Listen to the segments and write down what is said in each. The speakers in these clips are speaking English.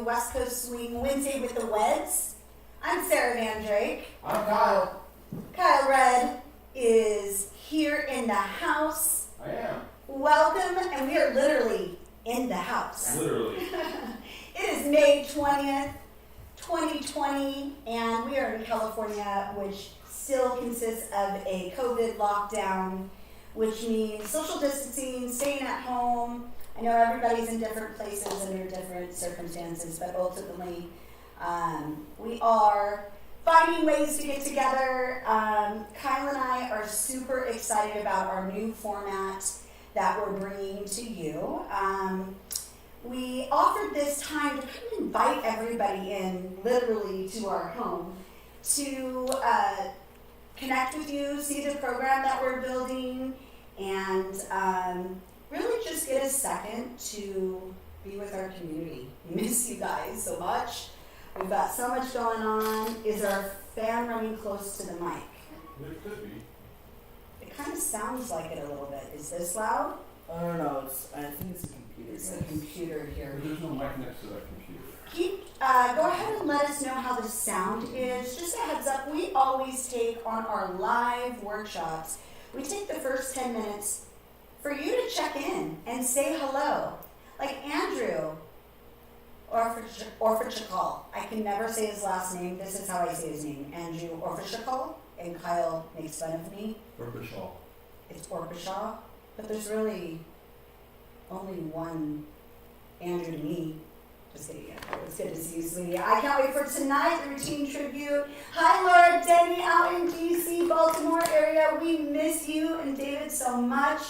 West Coast Swing Wednesday with the Weds. I'm Sarah Van Drake. I'm Kyle. Kyle Red is here in the house. I am. Welcome, and we are literally in the house. Literally. It is May 20th, 2020, and we are in California, which still consists of a COVID lockdown, which means social distancing, staying at home. I know everybody's in different places under different circumstances, but ultimately we are finding ways to get together. Kyle and I are super excited about our new format that we're bringing to you. We offered this time to kind of invite everybody in, literally, to our home to connect with you, see the program that we're building, and really just get a second to be with our community. We miss you guys so much. We've got so much going on. Is our fan running close to the mic? It could be. It kind of sounds like it a little bit. Is this loud? I don't know. I think it's a computer. It's the computer here. There's no mic next to that computer. Go ahead and let us know how the sound is. Just a heads up, we always take on our live workshops, we take the first 10 minutes for you to check in and say hello. Like Andrew Orfachakal. I can never say his last name. This is how I say his name. Andrew Orfachakal. And Kyle makes fun of me. Orpishal. It's Orpashaw. But there's really only one Andrew to me. Just kidding. It's good to see you, sweetie. I can't wait for tonight, the routine tribute. Hi, Laura Denny out in DC, Baltimore area. We miss you and David so much.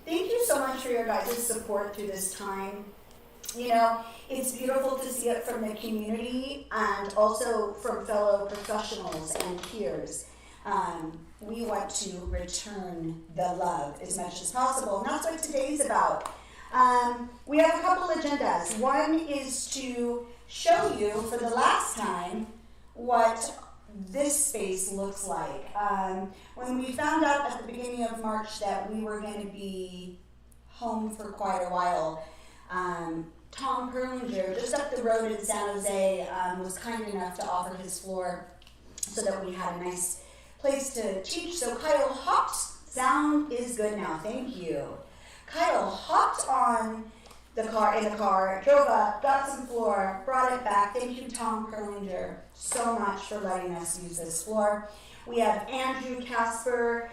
Thank you so much for your guys' support through this time. You know, it's beautiful to see it from the community and also from fellow professionals and peers. We want to return the love as much as possible, and that's what today's about. We have a couple agendas. One is to show you for the last time what this space looks like. When we found out at the beginning of March that we were going to be home for quite a while, Tom Perlinger, just up the road in San Jose, was kind enough to offer his floor so that we had a nice place to teach. So Kyle hopped, sound is good now, thank you. Kyle hopped on in the car, drove up, got some floor, brought it back. Thank you, Tom Perlinger, so much for letting us use this floor. We have Andreas Casper,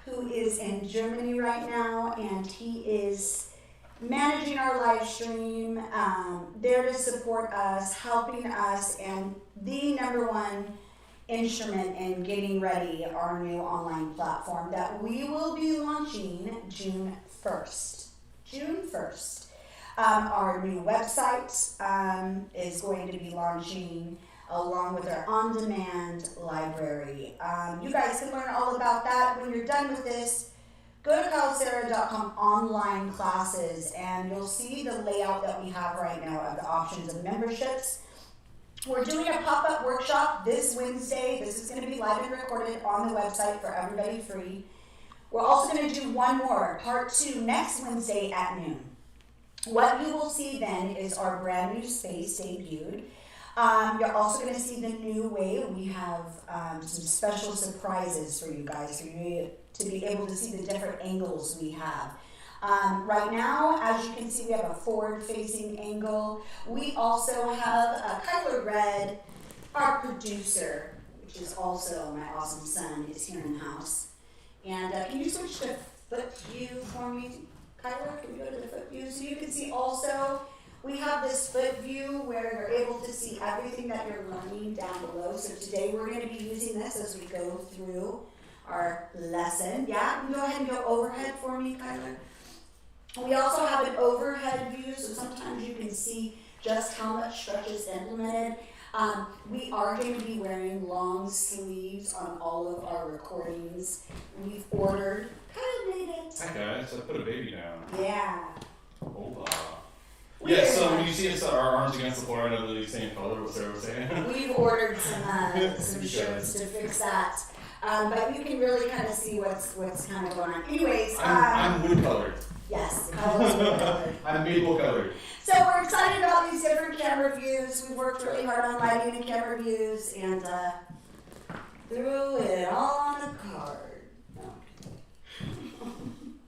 who is in Germany right now, and he is managing our live stream, there to support us, helping us, and the number one instrument in getting ready our new online platform that we will be launching June 1st. Our new website is going to be launching along with our on-demand library. You guys can learn all about that. When you're done with this, go to kylesarah.com online classes, and you'll see the layout that we have right now of the options of memberships. We're doing a pop-up workshop this Wednesday. This is going to be live and recorded on the website for everybody free. We're also going to do one more, part 2, next Wednesday at noon. What you will see then is our brand new space debuted. You're also going to see the new way. We have some special surprises for you guys, for you to be able to see the different angles we have. Right now, as you can see, we have a forward-facing angle. We also have Kyler Red, our producer, which is also my awesome son, is here in the house. And can you switch to foot view for me, Kyler? Can we go to the foot view? So you can see also, we have this foot view where you're able to see everything that you're learning down below. So today we're going to be using this as we go through our lesson. Yeah, you can go ahead and go overhead for me, Kyler. We also have an overhead view, so sometimes you can see just how much stretch is implemented. We are going to be wearing long sleeves on all of our recordings. We've ordered. Kyle made it. Hi guys, I put a baby down. Yeah. Hola. Yeah, so when you see us our arms against the floor, I know the same color, what Sarah was saying. We've ordered some shirts to fix that. But you can really kind of see what's kind of going on. Anyways, I'm wood colored. Yes, Kyle is maple colored. I'm maple colored. So we're excited about these different camera views. We worked really hard on lighting and camera views and threw it all on the card. No.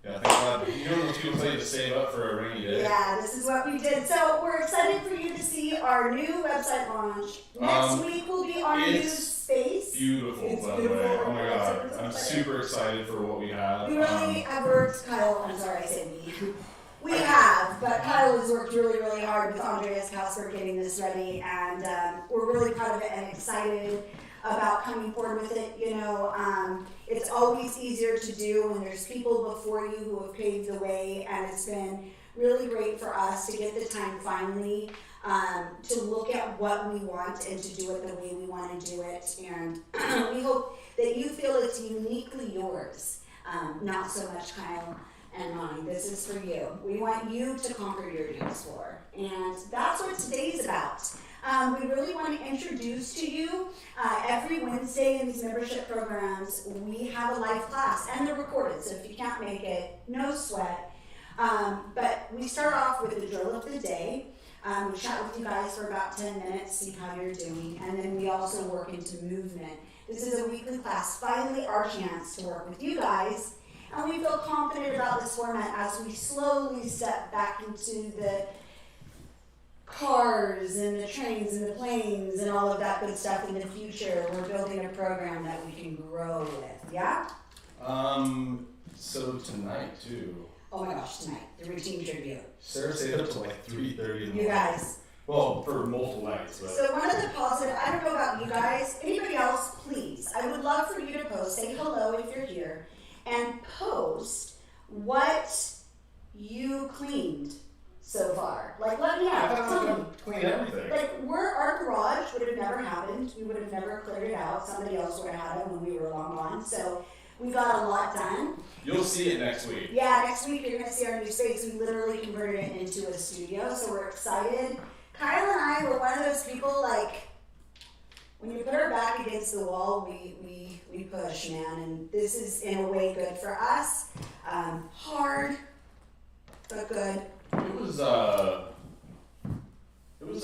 Yeah, thank God. You know those people tell you to save up for a rainy day? Yeah, this is what we did. So we're excited for you to see our new website launch. Next week we'll be on a new space. Beautiful, It's by beautiful. the way. Oh my God. It's I'm exciting. super excited for what we have. We really have worked, Kyle, I'm sorry I said we. We have, but Kyle has worked really, really hard with Andreas Kausberg getting this ready, and we're really proud of it and excited about coming forward with it. You know, it's always easier to do when there's people before you who have paved the way, and it's been really great for us to get the time finally to look at what we want and to do it the way we want to do it. And we hope that you feel it's uniquely yours, not so much Kyle and mine. This is for you. We want you to conquer your dance floor. And that's what today's about. We really want to introduce to you every Wednesday in these membership programs, we have a live class, and they're recorded, so if you can't make it, no sweat. But we start off with the drill of the day. We chat with you guys for about 10 minutes, see how you're doing, and then we also work into movement. This is a weekly class, finally our chance to work with you guys, and we feel confident about this format as we slowly step back into the cars and the trains and the planes and all of that good stuff in the future. We're building a program that we can grow with, yeah? So tonight too. Oh my gosh, tonight, the routine tribute. Sarah stayed up till like 3:30 in the morning. You guys. Well, for multiple nights, but. So one of the positive, I don't know about you guys, anybody else, please, I would love for you to post, say hello if you're here, and post what you cleaned so far. Like, let me know. I thought I Tell was me. going to clean everything. Like, our garage would have never happened. We would have never cleared it out. Somebody else would have had it when we were long gone. So we got a lot done. You'll see it next week. Yeah, next week you're going to see our new space. We literally converted it into a studio, so we're excited. Kyle and I were one of those people, like, when you put our back against the wall, we push, man. And this is, in a way, good for us. Hard, but good. It was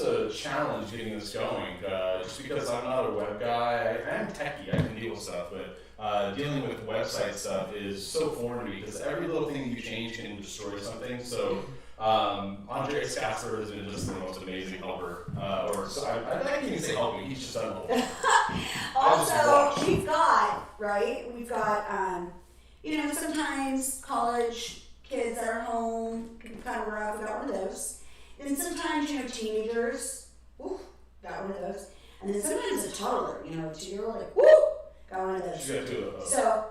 a challenge getting this going, just because I'm not a web guy. I am techie, I can deal with stuff, but dealing with website stuff is so foreign to me because every little thing you change can destroy something. So Andreas Kasper has been just the most amazing helper. I can't even say helping, he's just unhelpful. Also, we've got, sometimes college kids that are home can be kind of rough. We got one of those. And sometimes, teenagers, got one of those. And then sometimes a toddler, a 2-year-old, like, got one of those. You got two of those. So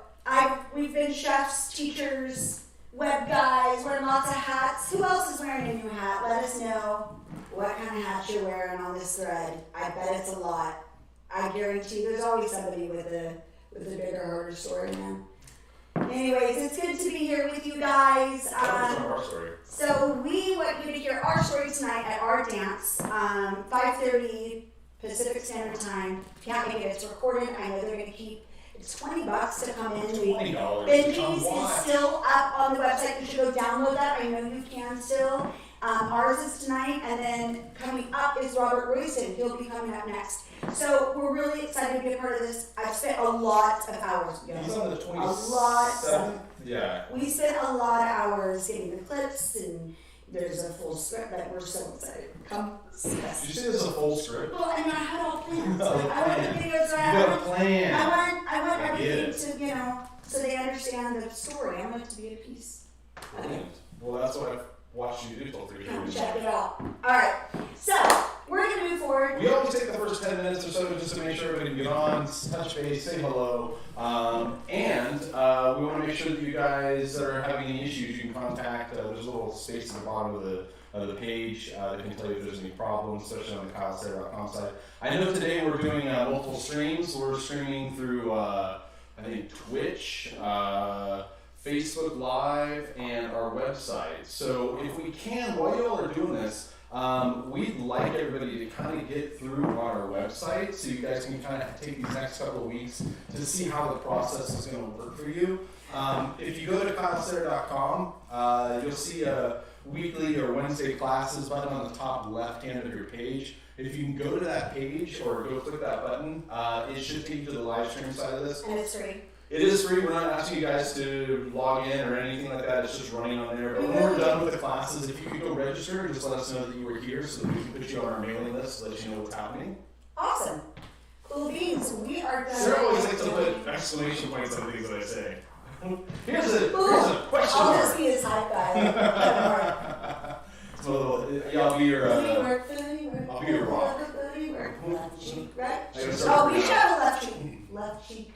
we've been chefs, teachers, web guys, wearing lots of hats. Who else is wearing a new hat? Let us know what kind of hat you're wearing on this thread. I bet it's a lot. I guarantee there's always somebody with a bigger, harder story, man. Anyways, it's good to be here with you guys. Our story. So we want you to hear our story tonight at our dance, 5:30 Pacific Standard Time. If you can't make it, it's recorded. I know they're going to keep. It's $20 to come in. $20. Benji's is still up on the website. You should go download that. I know you can still. Ours is tonight, and then coming up is Robert Royston. He'll be coming up next. So we're really excited to be a part of this. I've spent a lot of hours. He's on the 27th. A lot. Yeah. We spent a lot of hours getting the clips, and there's a full script that we're so excited. Come see us. Did you say this is a full script? Well, I had all plans. Oh, I want the videos right. You got a plan. I want I get everything to, so they understand the story. I want it to be a piece. Brilliant. Well, that's what I've watched you do till 3:30. Come check it out. All right. So we're gonna move forward. We always take the first 10 minutes or so just to make sure everybody can get on, touch base, say hello, and we want to make sure that you guys that are having any issues, you can contact. There's a little space at the bottom of the page that can tell you if there's any problems, especially on the KyleSarah.com site. I know today we're doing multiple streams. We're streaming through I think Twitch, Facebook Live, and our website. So if we can, while you all are doing this, We'd like everybody to kind of get through on our website so you guys can kind of take these next couple of weeks to see how the process is going to work for you. If you go to kylesarah.com, you'll see a weekly or Wednesday classes button on the top left hand of your page. If you can go to that page or go click that button, it should take you to the live stream side of this. And it's free. It is free. We're not asking you guys to log in or anything like that. It's just running on there. But when we're done with the classes, if you could go register, just let us know that you were here so that we can put you on our mailing list, let you know what's happening. Awesome. Cool beans. We are done. Sarah always likes to put exclamation points on things that I say. Here's a question I'll mark. just be his hype guy. So yeah, I'll be your Booty work, booty work. I'll be your rock. Booty work. Left cheek, right? I gotta Oh, start we with should that. have a left cheek. Left cheek.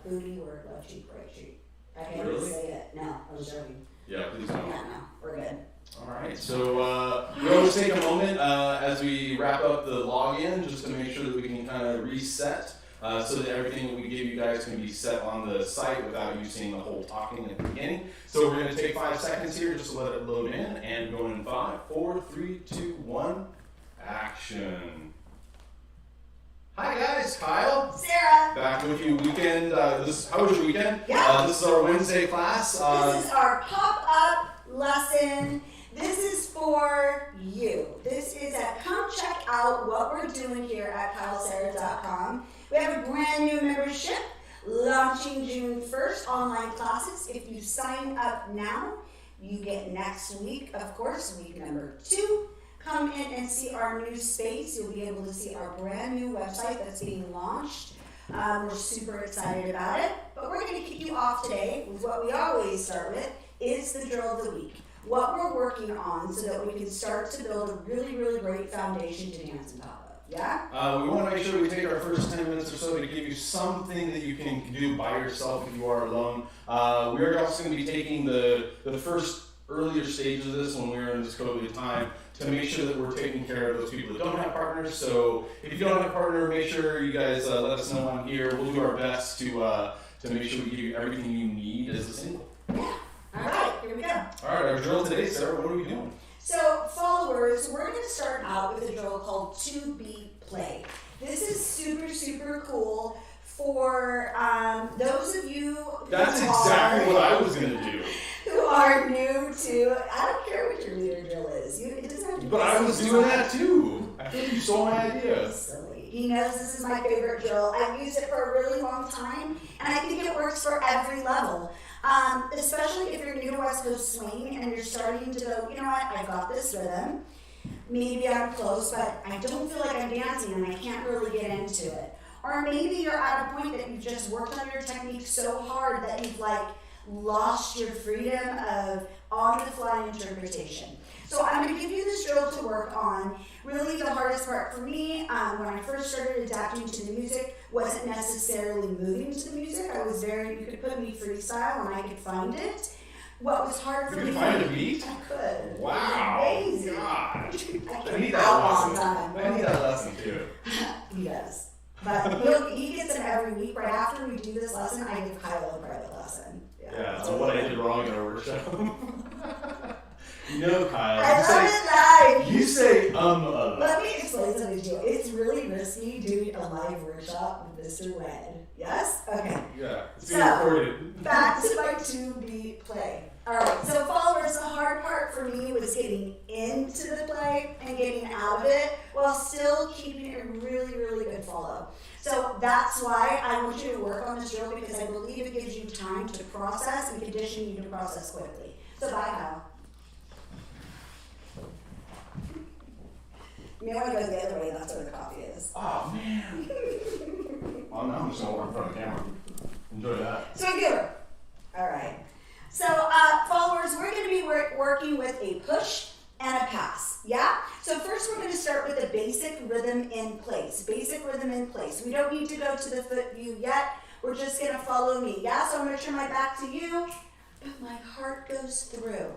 Booty work, left cheek, right cheek. I can't even Really? say it. No, I was joking. Yeah, please Yeah, don't. no, we're good. All right, so we always take a moment as we wrap up the login just to make sure that we can kind of reset so that everything that we give you guys can be set on the site without you seeing the whole talking at the beginning. So we're going to take 5 seconds here just to let it load in, and go in 5, 4, 3, 2, 1, action. Hi guys, Kyle. Sarah, Back with you weekend. How was your weekend? Yeah. This is our Wednesday class. this is our pop-up lesson. This is for you. This is come check out what we're doing here at kylesarah.com. We have a brand new membership launching June 1st, online classes. If you sign up now, you get next week, of course, week number 2. Come in and see our new space. You'll be able to see our brand new website that's being launched. We're super excited about it. But we're going to kick you off today with what we always start with, is the drill of the week. What we're working on so that we can start to build a really, really great foundation to dance on top of. Yeah? We want to make sure we take our first 10 minutes or so to give you something that you can do by yourself if you are alone. We are also going to be taking the first earlier stages of this when we're in this COVID time to make sure that we're taking care of those people that don't have partners. So if you don't have a partner, make sure you guys let us know on here. We'll do our best to make sure we give you everything you need as a single. Yeah. All right, here we go. All right, our drill today, Sarah, what are we doing? So, followers, we're going to start out with a drill called To Be Play. This is super, super cool for those of you That's exactly what I was going to do. who are new to, I don't care what your leader drill is. It doesn't have to be But I was doing that too. I think you stole my idea. silly. He knows this is my favorite drill. I've used it for a really long time, and I think it works for every level. Especially if you're new to West Coast Swing and you're starting to go, you know what, I've got this rhythm. Maybe I'm close, but I don't feel like I'm dancing and I can't really get into it. Or maybe you're at a point that you've just worked on your technique so hard that you've lost your freedom of on-the-fly interpretation. So I'm going to give you this drill to work on. Really the hardest part for me when I first started adapting to the music wasn't necessarily moving to the music. You could put me freestyle and I could find it. What was hard for You me... could find a beat? I could. Wow. Amazing. Gosh. I I need can that outlaw lesson. that. I need that lesson too. He does. But he gets them every week. Right after we do this lesson, I give Kyle a private lesson. Yeah, so what I did wrong in our workshop. You know, Kyle. I love it live. You say a lot. Let me explain something to you. It's really risky doing a live workshop with Mr. Wed. Yes? Okay. Yeah, it's being So, recorded. Back to my to-be play. Alright, so followers, the hard part for me was getting into the play and getting out of it while still keeping a really, really good follow. So that's why I want you to work on this drill, because I believe it gives you time to process and condition you to process quickly. So bye, Kyle. You may want to go the other way, that's where the coffee is. Oh, man. Well, now I'm just going to work in front of the camera. Enjoy that. So giver. Alright. So followers, we're going to be working with a push and a pass. Yeah? So first we're going to start with the basic rhythm in place. Basic rhythm in place. We don't need to go to the foot view yet. We're just going to follow me. Yeah? So I'm going to turn my back to you, but my heart goes through.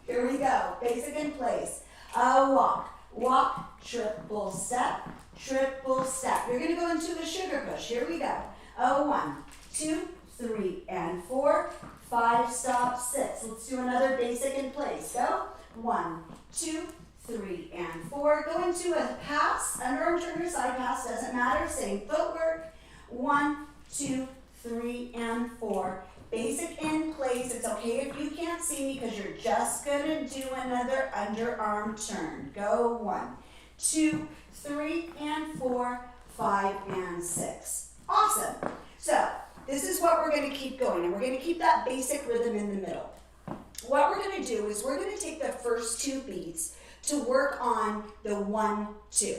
Here we go. Basic in place. Walk. Walk, triple step, triple step. You're going to go into a sugar push. Here we go. 1, 2, 3, and 4, 5, stop, 6. Let's do another basic in place. Go. 1, 2, 3, and 4. Go into a pass, underarm turn or side pass, doesn't matter, same footwork. 1, 2, 3, and 4. Basic in place. It's okay if you can't see me because you're just gonna do another underarm turn. Go 1, 2, 3, and 4, 5, and 6. Awesome. So this is what we're gonna keep going, and we're gonna keep that basic rhythm in the middle. What we're gonna do is we're gonna take the first 2 beats to work on the 1, 2.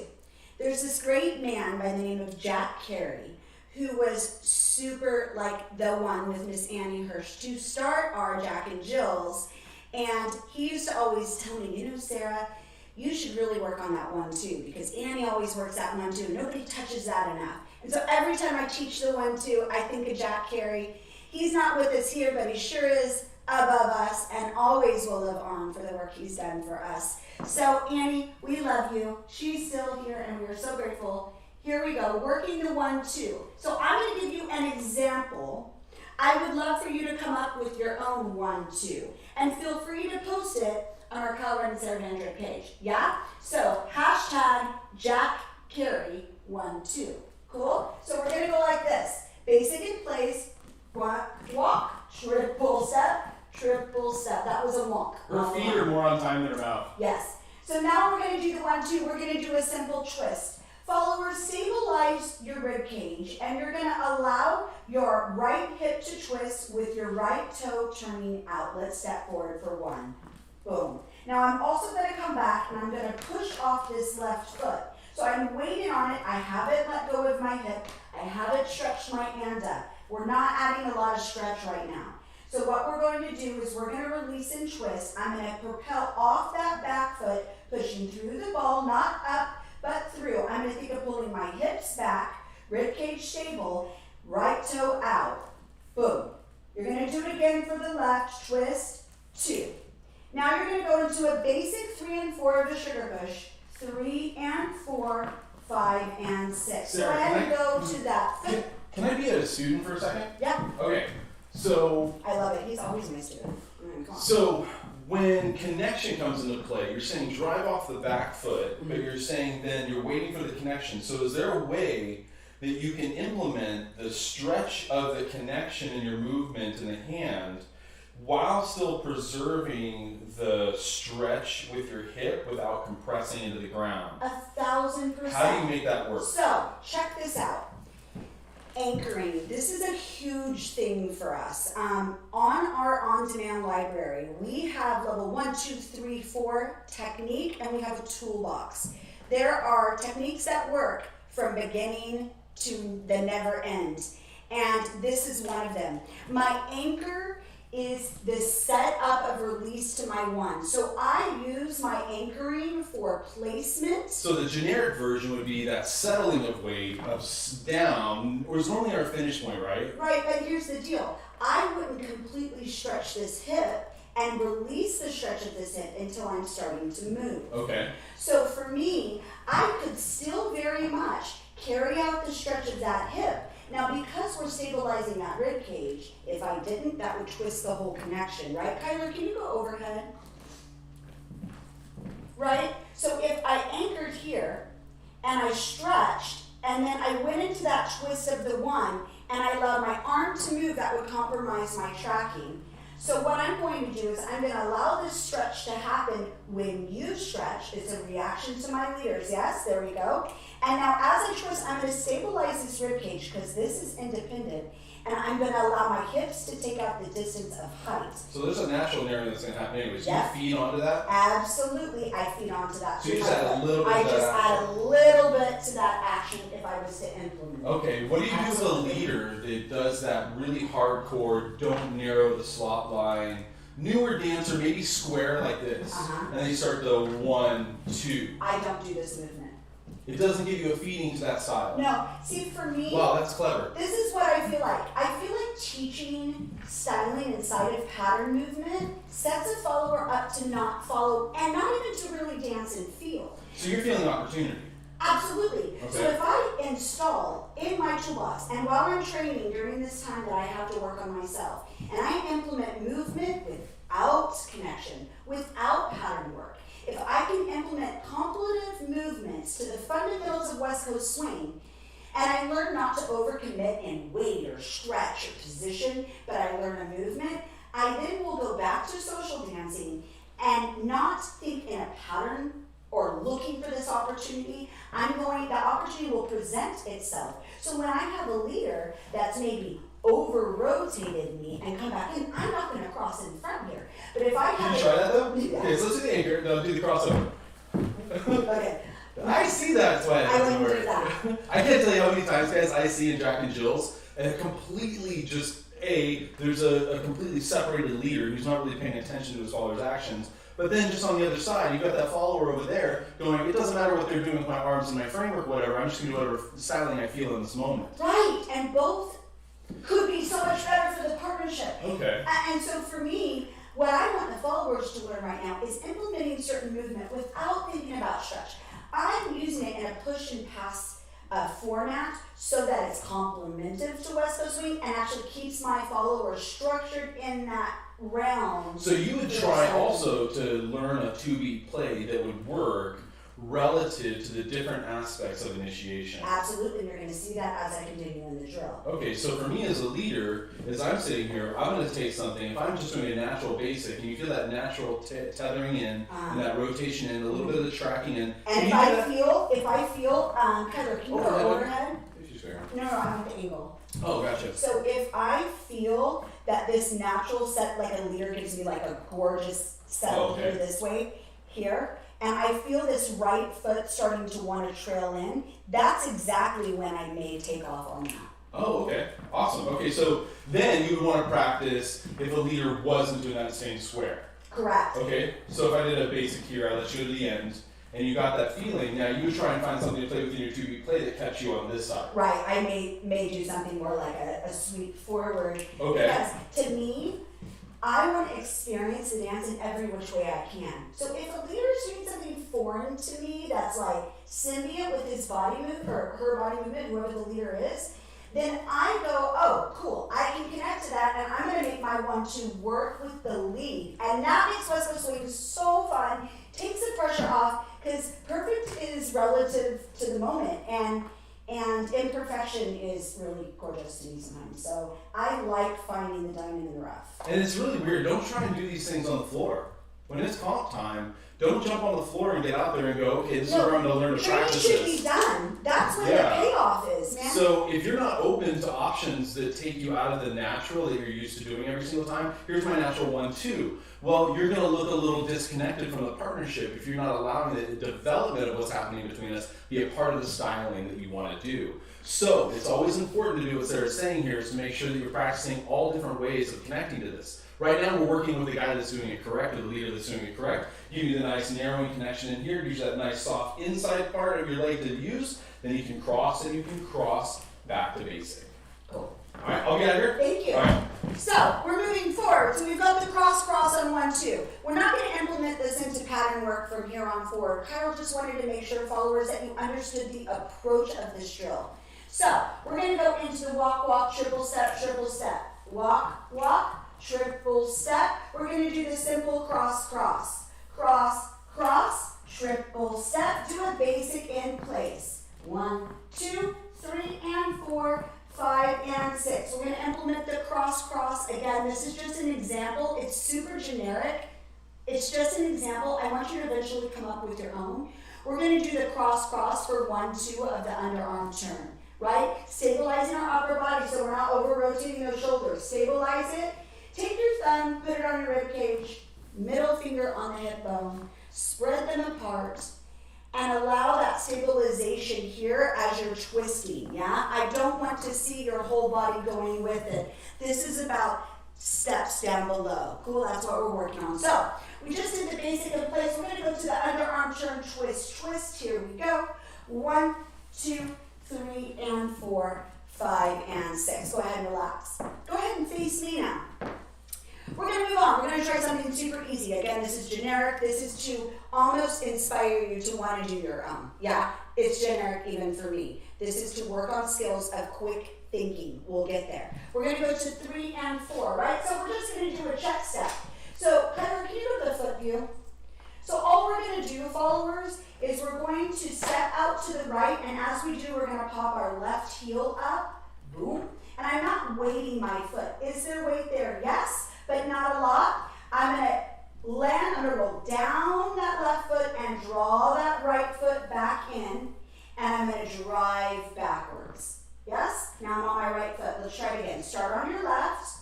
There's this great man by the name of Jack Carey who was super like the one with Miss Annie Hirsch to start our Jack and Jill's, and he used to always tell me, you know, Sarah, you should really work on that 1, 2, because Annie always works that 1, 2. Nobody touches that enough. And so every time I teach the 1, 2, I think of Jack Carey. He's not with us here, but he sure is above us and always will live on for the work he's done for us. So Annie, we love you. She's still here and we are so grateful. Here we go, working the 1, 2. So I'm going to give you an example. I would love for you to come up with your own 1, 2. And feel free to post it on our Colorado Sarah Vandrick page. Yeah? So hashtag Jack Carey 1, 2. Cool? So we're going to go like this. Basic in place, walk, triple step, triple step. That was a walk. Her feet are more on time than her mouth. Yes. So now we're going to do the 1, 2. We're going to do a simple twist. Followers, stabilize your rib cage, and you're going to allow your right hip to twist with your right toe turning out. Let's step forward for 1. Boom. Now I'm also going to come back and I'm going to push off this left foot. So I'm waiting on it. I haven't let go of my hip. I haven't stretched my hand up. We're not adding a lot of stretch right now. So what we're going to do is we're going to release and twist. I'm going to propel off that back foot, pushing through the ball, not up, but through. I'm going to think of pulling my hips back, rib cage stable, right toe out. Boom. You're going to do it again for the left, twist, 2. Now you're going to go into a basic 3 and 4 of the sugar push, 3 and 4, 5 and 6. So Sarah, I'm going to go to that foot. Can I be a student for a second? Yeah. Okay. So I love it. He's always my student. Come on. So when connection comes into play, you're saying drive off the back foot, but you're saying then you're waiting for the connection. So is there a way that you can implement the stretch of the connection in your movement in the hand while still preserving the stretch with your hip without compressing into the ground? 1,000%. How do you make that work? So check this out. Anchoring. This is a huge thing for us. On our on-demand library, we have level 1, 2, 3, 4 technique, and we have a toolbox. There are techniques that work from beginning to the never end, and this is one of them. My anchor is the setup of release to my 1. So I use my anchoring for placement. So the generic version would be that settling of weight down, or is normally our finish point, right? Right, but here's the deal. I wouldn't completely stretch this hip and release the stretch of this hip until I'm starting to move. Okay. So for me, I could still very much carry out the stretch of that hip. Now, because we're stabilizing that rib cage, if I didn't, that would twist the whole connection, right? Kyler, can you go overhead? Right? So if I anchored here, and I stretched, and then I went into that twist of the 1, and I allowed my arm to move, that would compromise my tracking. So what I'm going to do is I'm going to allow this stretch to happen when you stretch. It's a reaction to my leaders. Yes, there we go. And now as I twist, I'm going to stabilize this rib cage because this is independent. And I'm going to allow my hips to take out the distance of height. So there's a natural narrowing that's going to happen anyway. So Yep. you feed onto that? Absolutely, I feed onto that. So you just add a little bit I to just that add action. a little bit to that action if I was to implement it. Okay, what do you do with a Absolutely. leader that does that really hardcore, don't narrow the slot line, newer dancer, maybe square like this, Uh-huh. and then you start the 1, 2. I don't do this movement. It doesn't give you a feeding to that style. No, see for me, Wow, that's clever. this is what I feel like. I feel like teaching styling inside of pattern movement sets a follower up to not follow and not even to really dance and feel. So you're feeling opportunity. Absolutely. So Okay. if I install in my toolbox, and while I'm training during this time that I have to work on myself, and I implement movement with without connection, without pattern work, if I can implement contemplative movements to the fundamentals of West Coast swing, and I learn not to overcommit in weight or stretch or position, but I learn a movement, I then will go back to social dancing and not think in a pattern or looking for this opportunity. That opportunity will present itself. So when I have a leader that's maybe over-rotated me and come back in, I'm not going to cross in front here. But if I have... Can you try that though? Yeah. Okay, so let's do the anchor, no, do the crossover. Okay. I see that sweat. I wouldn't do that. I can't tell you how many times, guys, I see in Jack and Jill's, and it completely just, there's a completely separated leader who's not really paying attention to his followers' actions. But then just on the other side, you've got that follower over there going, it doesn't matter what they're doing with my arms and my framework, whatever, I'm just going to do whatever styling I feel in this moment. Right, and both could be so much better for the partnership. Okay. And so for me, what I want the followers to learn right now is implementing certain movement without thinking about stretch. I'm using it in a push and pass format so that it's complementive to West Coast Swing and actually keeps my followers structured in that realm. So you would try also to learn a 2-beat play that would work relative to the different aspects of initiation. Absolutely, and you're going to see that as I continue in the drill. Okay, so for me as a leader, as I'm sitting here, I'm going to take something, if I'm just doing a natural basic, and you feel that natural tethering in, and that rotation in, a little bit of the tracking in. And if I feel, Kyler, can you go overhead? If you swear. No, I want the angle. Oh, gotcha. So if I feel that this natural set, like a leader gives me like a gorgeous settle here this way, here, and I feel this right foot starting to want to trail in, that's exactly when I may take off on that. Oh, okay. Awesome. Okay, so then you would want to practice if a leader wasn't doing that same square. Correct. Okay, so if I did a basic here, I let you go to the end, and you got that feeling, now you would try and find something to play within your 2-beat play that kept you on this side. Right, I may do something more like a sweep forward. Okay. Because to me, I want to experience the dance in every which way I can. So if a leader is doing something foreign to me that's like symbiote with his body movement or her body movement, whoever the leader is, then I go, oh, cool, I can connect to that, and I'm going to make my 1-2 work with the lead. And that makes West Coast Swing so fun, takes the pressure off, because perfect is relative to the moment, and imperfection is really gorgeous to me sometimes. So I like finding the diamond in the rough. And it's really weird. Don't try and do these things on the floor. When it's comp time, don't jump on the floor and get out there and go, okay, this is where I'm going to learn to practice this. Training this. should be done. That's when the payoff is, man. So if you're not open to options that take you out of the natural that you're used to doing every single time, here's my natural 1-2. Well, you're going to look a little disconnected from the partnership if you're not allowing the development of what's happening between us be a part of the styling that you want to do. So it's always important to do what Sarah's saying here is to make sure that you're practicing all different ways of connecting to this. Right now we're working with the guy that's doing it correct, or the leader that's doing it correct. You do the nice narrowing connection in here, use that nice soft inside part of your leg to use, then you can cross and you can cross back to basic. Cool. Alright, I'll get out of here. Thank you. All right. So we're moving forward. So we've got the cross on 1-2. We're not going to implement this into pattern work from here on forward. Kyle just wanted to make sure, followers, that you understood the approach of this drill. So we're going to go into the walk, triple step, walk, triple step. We're going to do the simple cross, triple step. Do a basic in place. 1, 2, 3, and 4, 5, and 6. We're going to implement the cross. Again, this is just an example. It's super generic. It's just an example. I want you to eventually come up with your own. We're going to do the cross for 1-2 of the underarm turn. Right? Stabilizing our upper body so we're not over-rotating those shoulders. Stabilize it. Take your thumb, put it on your rib cage, middle finger on the hip bone, spread them apart, and allow that stabilization here as you're twisting, yeah? I don't want to see your whole body going with it. This is about steps down below. Cool, that's what we're working on. So, we just did the basic in place. We're going to go to the underarm turn twist. Here we go. 1, 2, 3, and 4, 5, and 6. Go ahead and relax. Go ahead and face me now. We're going to move on. We're going to try something super easy. Again, this is generic. This is to almost inspire you to want to do your own. Yeah, it's generic even for me. This is to work on skills of quick thinking. We'll get there. We're going to go to 3 and 4, right? So we're just going to do a check step. So, Heather, can you go to the foot view? So all we're going to do, followers, is we're going to step out to the right, and as we do, we're going to pop our left heel up, boom, and I'm not weighting my foot. Is there weight there? Yes, but not a lot. I'm going to land, I'm going to roll down that left foot and draw that right foot back in, and I'm going to drive backwards. Yes? Now I'm on my right foot. Let's try it again. Start on your left.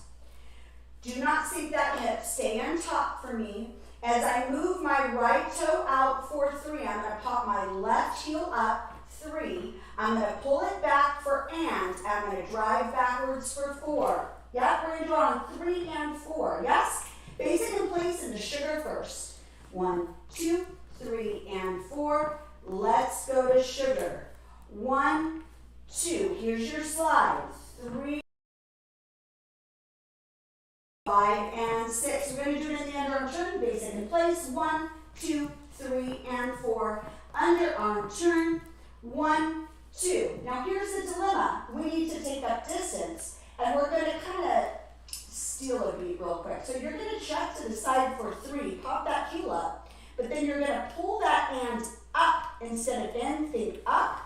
Do not sink that hip. Stay on top for me. As I move my right toe out for 3, I'm going to pop my left heel up, 3. I'm going to pull it back for and I'm going to drive backwards for 4. Yeah, we're going to draw on 3 and 4. Yes? Basic in place and the sugar first. 1, 2, 3, and 4. Let's go to sugar. 1, 2. Here's your slide. 3, 5, and 6. We're going to do it in the underarm turn. Basic in place. 1, 2, 3, and 4. Underarm turn. 1, 2. Now here's the dilemma. We need to take up distance, and we're going to kind of steal a beat real quick. So you're going to check to the side for 3. Pop that heel up, but then you're going to pull that and up instead of in. Think up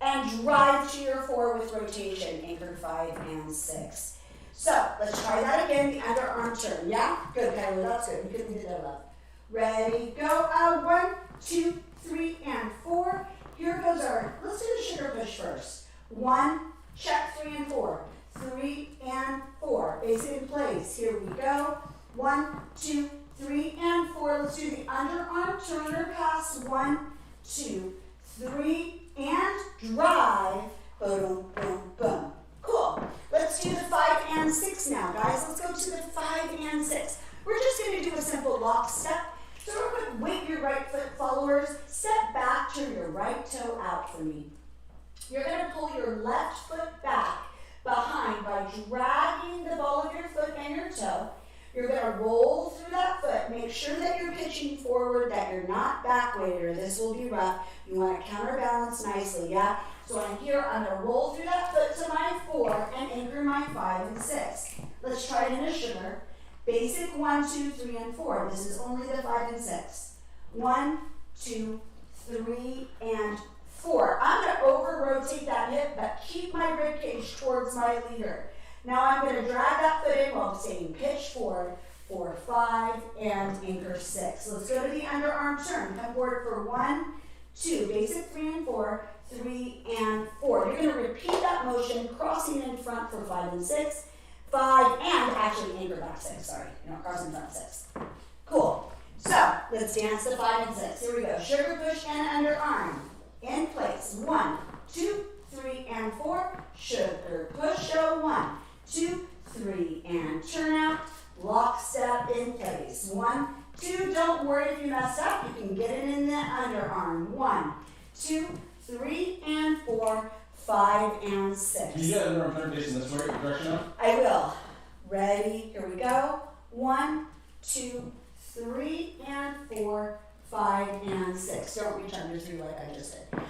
and drive to your 4 with rotation. Anchor 5 and 6. So let's try that again, the underarm turn. Yeah? Good, Kylie, that's good. You can leave it up. Ready, go. 1, 2, 3, and 4. Here goes our, let's do the sugar push first. 1, check, 3 and 4. 3 and 4. Basic in place. Here we go. 1, 2, 3, and 4. Let's do the underarm turner pass. 1, 2, 3, and drive. Boom, boom, boom. Cool. Let's do the 5 and 6 now, guys. Let's go to the 5 and 6. We're just going to do a simple lock step. So real quick, weight your right foot, followers. Step back, turn your right toe out for me. You're going to pull your left foot back behind by dragging the ball of your foot and your toe. You're going to roll through that foot. Make sure that you're pitching forward, that you're not back weighted. This will be rough. You want to counterbalance nicely, yeah? So I'm here, I'm going to roll through that foot to my 4 and anchor my 5 and 6. Let's try it in a sugar. Basic 1, 2, 3, and 4. This is only the 5 and 6. 1, 2, 3, and 4. I'm going to over-rotate that hip, but keep my rib cage towards my leader. Now I'm going to drag that foot in while staying pitch forward. 4, 5, and anchor 6. Let's go to the underarm turn. Come forward for 1, 2. Basic 3 and 4. 3 and 4. You're going to repeat that motion, crossing in front for 5 and 6. 5 and actually anchor back 6. Sorry, crossing in front 6. Cool. So let's dance the 5 and 6. Here we go. Sugar push and underarm. In place. 1, 2, 3, and 4. Sugar push. Show 1, 2, 3, and turn out. Lock step in place. 1, 2. Don't worry if you messed up. You can get it in the underarm. 1, 2, 3, and 4, 5, and 6. You get underarm turn facing this direction now? I will. Ready? Here we go. 1, 2, 3, and 4, 5, and 6. Don't reach under 3 like I just did.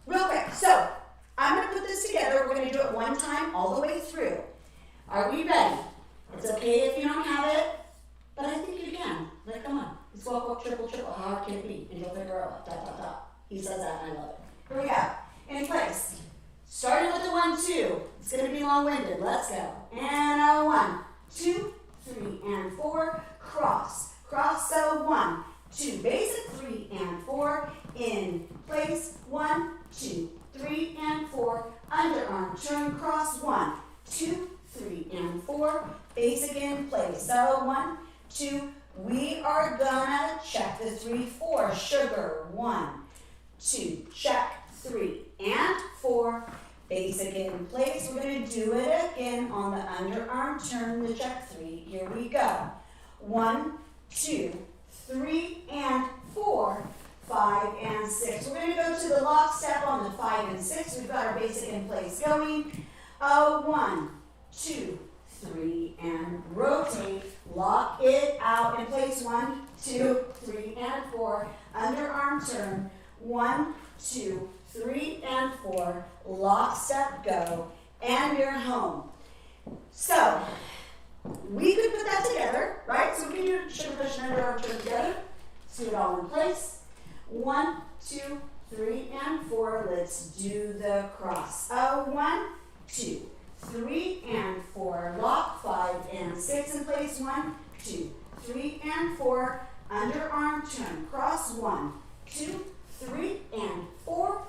Real quick. So I'm going to put this together. We're going to do it one time all the way through. Are we ready? It's okay if you don't have it, but I think you can. Like, come on. It's walk, walk, triple, triple. How hard can it be? And you'll figure out. Dot, dot, dot. He says that, and I love it. Here we go. In place. Starting with the 1, 2. It's going to be long-winded. Let's go. And a 1, 2, 3, and 4. Cross. Cross. So 1, 2. Basic 3 and 4. In place. 1, 2, 3, and 4. Underarm turn. Cross. 1, 2, 3, and 4. Basic in place. So 1, 2. We are gonna check the 3, 4. Sugar. 1, 2, check, 3, and 4. Basic in place. We're going to do it again on the underarm turn, the check 3. Here we go. 1, 2, 3, and 4, 5, and 6. We're going to go to the lock step on the 5 and 6. We've got our basic in place going. 1, 2, 3, and rotate. Lock it out in place. 1, 2, 3, and 4. Underarm turn. 1, 2, 3, and 4. Lock, step, go, and you're home. So, We could put that together, right? So we can do sugar push and underarm turn together. Let's do it all in place. 1, 2, 3, and 4. Let's do the cross. 1, 2, 3, and 4. Lock. 5 and 6 in place. 1, 2, 3, and 4. Underarm turn. Cross. 1, 2, 3, and 4.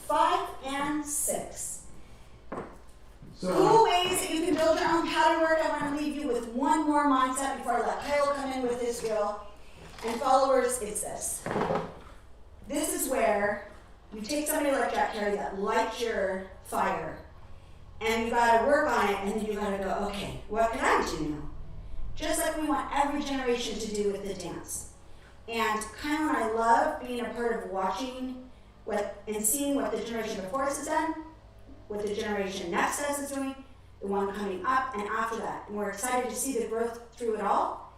5 and 6. Cool ways that you can build your own pattern work. I want to leave you with one more mindset before I let Kyle come in with his reel. And followers, it's this. This is where you take somebody like Jack Carey that lights your fire, and you got to work on it, and then you got to go, okay, what can I do now? Just like we want every generation to do with the dance. And Kyle and I love being a part of watching and seeing what the generation before us has done, what the generation next us is doing, the one coming up, and after that. And we're excited to see the growth through it all.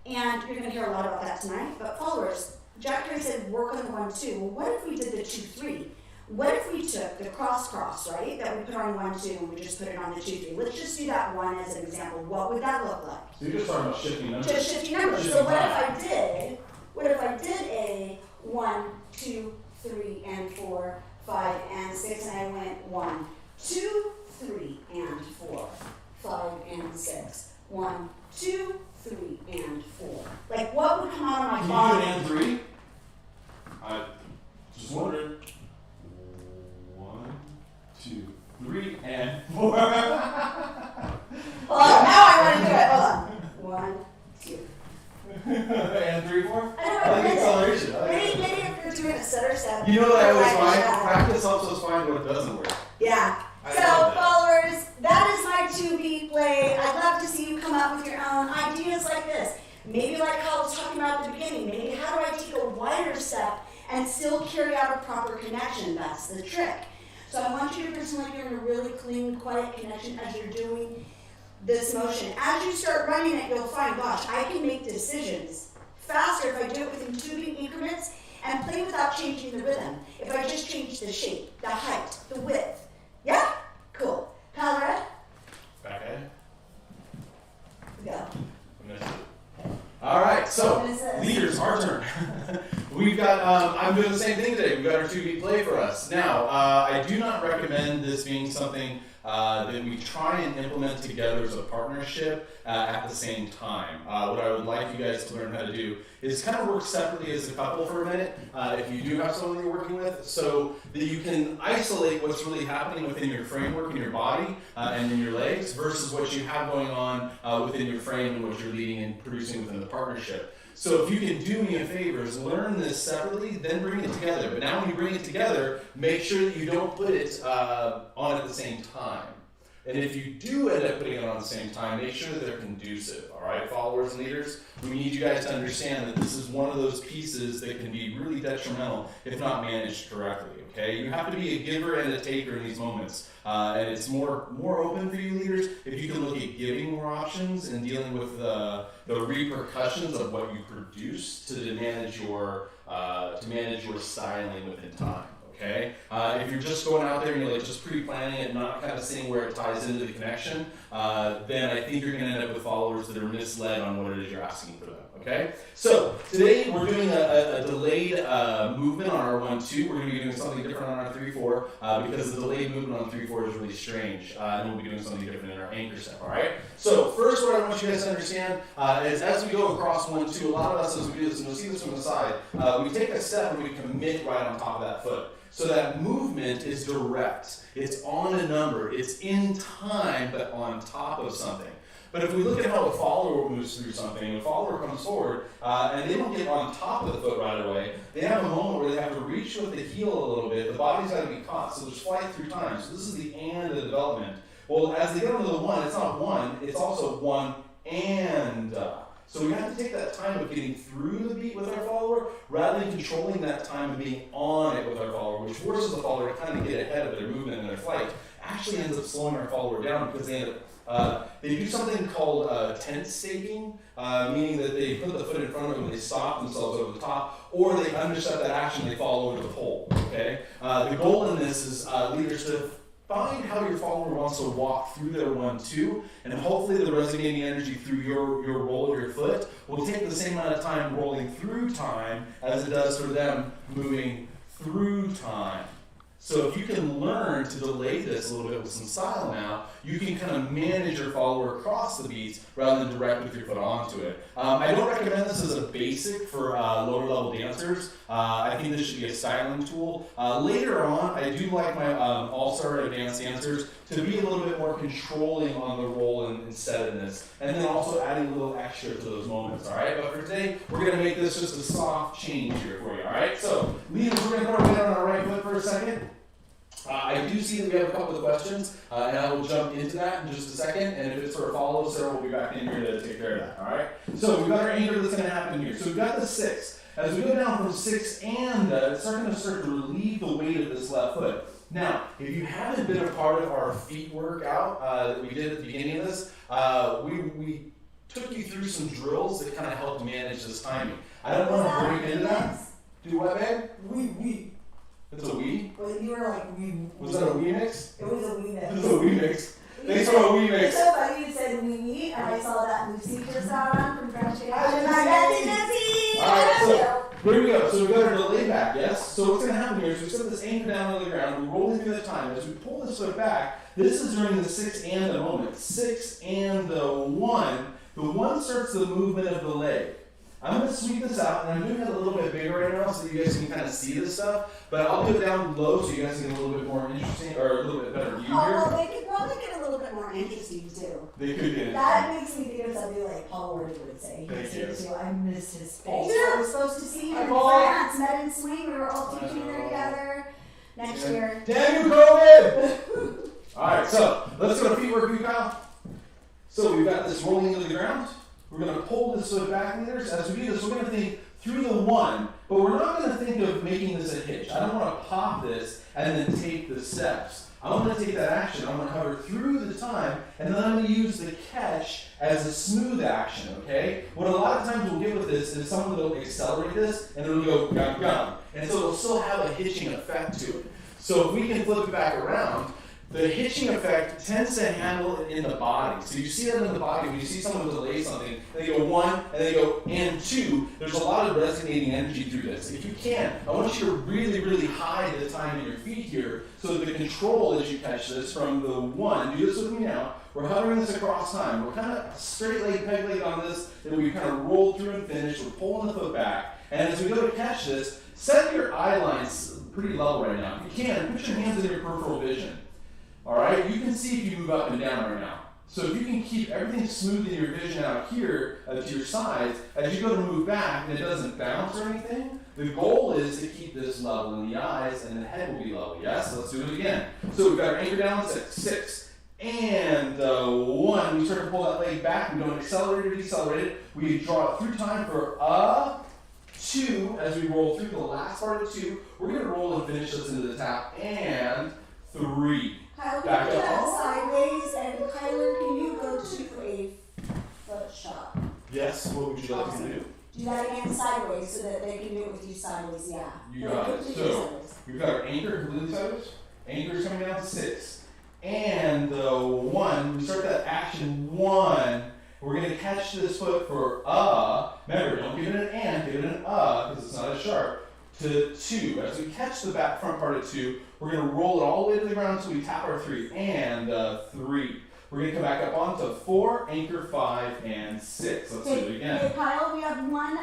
And you're going to hear a lot about that tonight. But followers, Jack Carey said work on the 1, 2. Well, what if we did the 2, 3? What if we took the cross, right, that we put on 1, 2, and we just put it on the 2, 3? Let's just do that one as an example. What would that look like? So you're just talking about shifting numbers. Just shifting numbers. So what if I did a 1, 2, 3, and 4, 5, and 6, and I went 1, 2, 3, and 4, 5, and 6. 1, 2, 3, and 4. Like, what would come out of my body? Can you do an and 3? I just wondered. 1, 2, 3, and 4. Hold on, now I want to do it. Hold on. 1, 2. And 3, 4? I know, I like acceleration. Maybe if you're doing a stutter step. You know what I always find? Practice helps us find what doesn't work. Yeah. I So, love that. followers, that is my 2-beat play. I'd love to see you come up with your own ideas like this. Maybe like Kyle was talking about at the beginning, maybe how do I take a wider step and still carry out a proper connection? That's the trick. So I want you to pretend like you're in a really clean, quiet connection as you're doing this motion. As you start running it, you'll find, gosh, I can make decisions faster if I do it within 2-beat increments and play without changing the rhythm. If I just change the shape, the height, the width. Yeah? Cool. Kyle, ready? Back at it. Go. All right, so leaders, our turn. We've got, I'm doing the same thing today. We've got our 2-beat play for us. Now, I do not recommend this being something that we try and implement together as a partnership at the same time. What I would like you guys to learn how to do is kind of work separately as a couple for a minute, if you do have someone you're working with, so that you can isolate what's really happening within your framework in your body and in your legs versus what you have going on within your frame and what you're leading and producing within the partnership. So if you can do me a favor, is learn this separately, then bring it together. But now when you bring it together, make sure that you don't put it on at the same time. And if you do end up putting it on at the same time, make sure that they're conducive, all right, followers and leaders? We need you guys to understand that this is one of those pieces that can be really detrimental if not managed correctly, okay? You have to be a giver and a taker in these moments. And it's more open for you leaders if you can look at giving more options and dealing with the repercussions of what you produce to manage your styling within time. Okay? If you're just going out there and you're like just pre-planning it, not kind of seeing where it ties into the connection, then I think you're going to end up with followers that are misled on what it is you're asking for them. Okay? So today we're doing a delayed movement on our 1-2. We're going to be doing something different on our 3-4 because the delayed movement on 3-4 is really strange, and we'll be doing something different in our anchor step. All right? So first, what I want you guys to understand is as we go across 1-2, a lot of us as we do this, and you'll see this from the side, we take a step and we commit right on top of that foot. So that movement is direct. It's on a number. It's in time, but on top of something. But if we look at how a follower moves through something, a follower comes forward, and they don't get on top of the foot right away. They have a moment where they have to reach with the heel a little bit. The body's got to be caught. So there's flight through time. So this is the and of the development. Well, as they get onto the 1, it's not 1. It's also 1 and. So we have to take that time of getting through the beat with our follower rather than controlling that time of being on it with our follower, which forces the follower to kind of get ahead of their movement and their flight. Actually ends up slowing our follower down because they end up, they do something called tent staking, meaning that they put the foot in front of them and they stop themselves over the top, or they understep that action and they fall over the pole. Okay. The goal in this is leaders to find how your follower wants to walk through their 1-2, and hopefully the resonating energy through your roll of your foot will take the same amount of time rolling through time as it does for them moving through time. So if you can learn to delay this a little bit with some style now, you can kind of manage your follower across the beats rather than direct with your foot onto it. I don't recommend this as a basic for lower level dancers. I think this should be a styling tool. Later on, I do like my all-star advanced dancers to be a little bit more controlling on the roll and steadiness, and then also adding a little extra to those moments, all right? But for today, we're going to make this just a soft change here for you, all right? So, leaders, we're going to put our weight on our right foot for a second. I do see that we have a couple of questions, and I will jump into that in just a second, and if it's for a follow, Sarah will be back in here to take care of that, all right? So we've got our anchor that's going to happen here. So we've got the 6. As we go down from 6 and it's starting to start to relieve the weight of this left foot. Now, if you haven't been a part of our feet workout that we did at the beginning of this, we took you through some drills that kind of helped manage this timing. I don't want to break into that. Do what, babe? We. It's a we? Well, you were like, we. Was that a we mix? It was a we mix. It was a we mix. Thanks for a we mix. It's so funny you said we, and I saw that Lucy just got on from French Canada. Alright, so here we go. So we've got our delay back, yes? So what's going to happen here is we set this anchor down on the ground, we roll through the time. As we pull this foot back, this is during the 6 and the moment. 6 and the 1. The 1 starts the movement of the leg. I'm going to sweep this out, and I'm doing it a little bit bigger right now so that you guys can kind of see this stuff, but I'll do it down low so you guys can get a little bit more interesting, or a little bit better view here. Oh, well, they could probably get a little bit more interesting, too. They could get it. That makes me think of something like Paul Ward would say. Thank you. Too. I miss his face. Oh, I was supposed to see him in France, met in Swing, we were all teaching there together next year. Damn you, COVID! Alright, so let's go to feet work, Kyle. So we've got this rolling into the ground. We're going to pull this foot back, leaders. As we do this, we're going to think through the 1, but we're not going to think of making this a hitch. I don't want to pop this and then take the steps. I'm going to take that action. I'm going to cover through the time, and then I'm going to use the catch as a smooth action, okay? What a lot of times we'll get with this is someone will accelerate this, and it'll go gum gum. And so it'll still have a hitching effect to it. So if we can flip it back around, the hitching effect tends to handle it in the body. So you see that in the body when you see someone delay something, they go 1, and they go and 2. There's a lot of resonating energy through this. If you can, I want you to really, really hide the time in your feet here so that the control as you catch this from the 1, do this with me now, we're hovering this across time. We're kind of straight leg, peg leg on this, that we kind of roll through and finish. We're pulling the foot back. And as we go to catch this, set your eye lines pretty level right now. If you can, put your hands in your peripheral vision. Alright, you can see if you move up and down right now. So if you can keep everything smooth in your vision out here to your sides, as you go to move back and it doesn't bounce or anything, the goal is to keep this level in the eyes and the head will be level. Yes? Let's do it again. So we've got our anchor down, 6, and 1. We start to pull that leg back. We don't accelerate or decelerate it. We draw it through time for 2. As we roll through the last part of 2, we're going to roll and finish this into the tap, and 3. Kyle, can you do that sideways? And Kyler, can you go to a foot shot? Yes, what would you like me to do? Do that again sideways so that they can do it with you sideways, yeah. You got it. So, we've got our anchor completely sideways. Anchor's coming down to 6. And 1, we start that action 1. We're going to catch this foot for remember, don't give it an and, give it an because it's not as sharp. To 2. As we catch the back front part of 2, we're going to roll it all the way to the ground until we tap our 3. And 3. We're going to come back up onto 4, anchor 5, and 6. Let's do it again. Hey, Kyle, we have one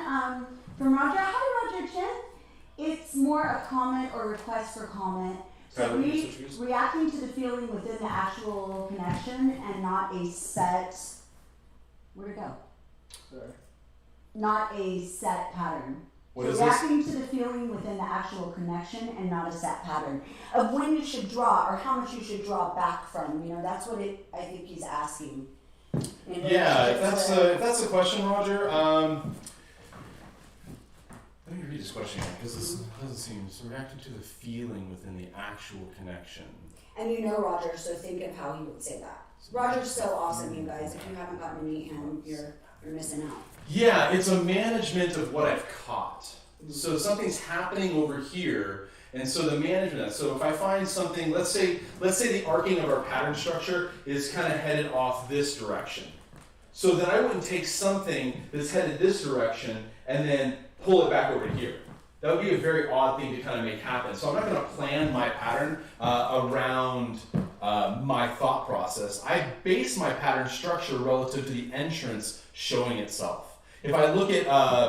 from Roger. Hi, Roger Chen. It's more a comment or request for comment. So reacting to the feeling within the actual connection and not a set. Where'd it go? Sorry. Not a set pattern. What is reacting to the feeling within the actual connection and not a set pattern of when you should draw or how much you should draw back from. You know, that's what I think he's asking. Yeah, if that's the question, Roger. Let me read this question again because this doesn't seem so. Reacting to the feeling within the actual connection. And you know Roger, so think of how he would say that. Roger's so awesome, you guys. If you haven't gotten to meet him, you're missing out. Yeah, it's a management of what I've caught. So something's happening over here, and so the management. So if I find something, let's say the arcing of our pattern structure is kind of headed off this direction. So then I wouldn't take something that's headed this direction and then pull it back over here. That would be a very odd thing to kind of make happen. So I'm not going to plan my pattern around my thought process. I base my pattern structure relative to the entrance showing itself. If I look at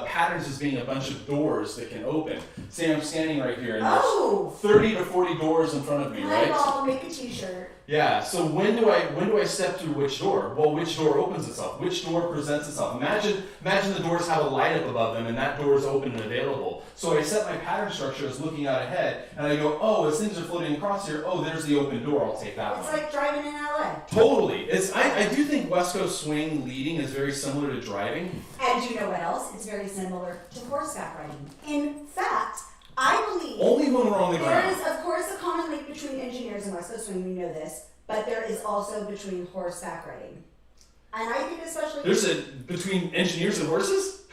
patterns as being a bunch of doors that can open, say I'm standing right here and there's 30 to 40 doors in front of me, right? I'll make a t-shirt. Yeah, so when do I step through which door? Well, which door opens itself? Which door presents itself? Imagine the doors have a light up above them and that door is open and available. So I set my pattern structure as looking out ahead and I go, oh, as things are floating across here, oh, there's the open door, I'll take that one. It's like driving in LA. Totally. I do think West Coast swing leading is very similar to driving. And you know what else? It's very similar to horseback riding. In fact, I believe Only when we're on the there ground. is, of course, a common link between engineers and West Coast swing. We know this, but there is also between horseback riding, and I think especially There's a between engineers and horses?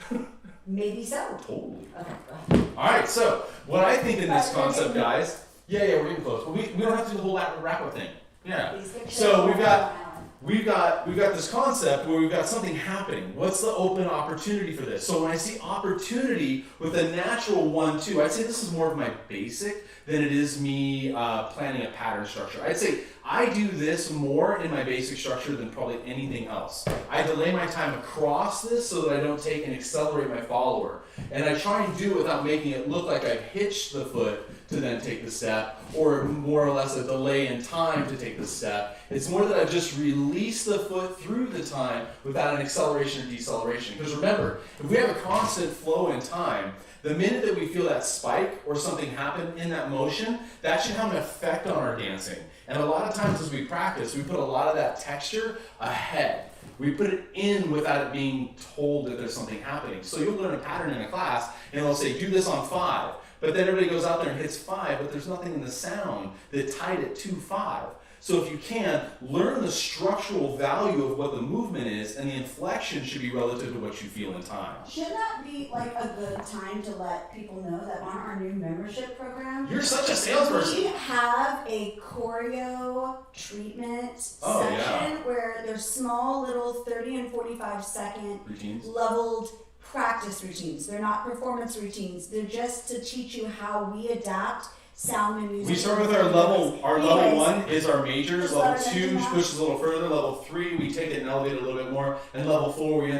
maybe so. Totally. Okay, go ahead. All right. So what I think in this concept, guys. Yeah, we're getting close, but we don't have to do the whole wrap-up thing. Yeah. So we've got this concept where we've got something happening. What's the open opportunity for this? So when I see opportunity with a natural 1-2, I'd say this is more of my basic than it is me planning a pattern structure. I'd say I do this more in my basic structure than probably anything else. I delay my time across this so that I don't take and accelerate my follower. And I try and do it without making it look like I've hitched the foot to then take the step, or more or less a delay in time to take the step. It's more that I've just released the foot through the time without an acceleration or deceleration. Because remember, if we have a constant flow in time, the minute that we feel that spike or something happen in that motion, that should have an effect on our dancing. And a lot of times as we practice, we put a lot of that texture ahead. We put it in without it being told that there's something happening. So you'll learn a pattern in a class, and they'll say, do this on 5. But then everybody goes out there and hits 5, but there's nothing in the sound that tied it to 5. So if you can, learn the structural value of what the movement is, and the inflection should be relative to what you feel in time. Should that be like a good time to let people know that on our new membership program, You're such a salesperson. we have a choreo treatment section where there's small little 30 and 45 second Routines. leveled practice routines. They're not performance routines. They're just to teach you how we adapt sound and music. We start with our level. Our level Anyways, 1 is our majors. just Level let it 2 into pushes a little further. Level 3 we take it and elevate it a little bit more. And level 4 we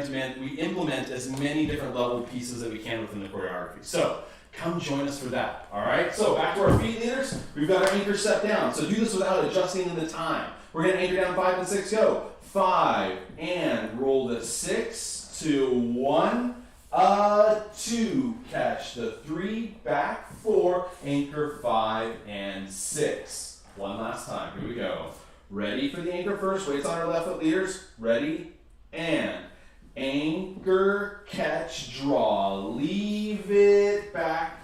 implement as many different level pieces that we can within the choreography. So come join us for that. All right. So back to our feet leaders. We've got our anchor set down. So do this without adjusting in the time. We're gonna anchor down 5 and 6. Go 5 and roll the 6 to 1. 2, catch the 3, back 4, anchor 5 and 6. One last time, here we go. Ready for the anchor first, weights on our left foot leaders. Ready, and anchor, catch, draw, leave it back,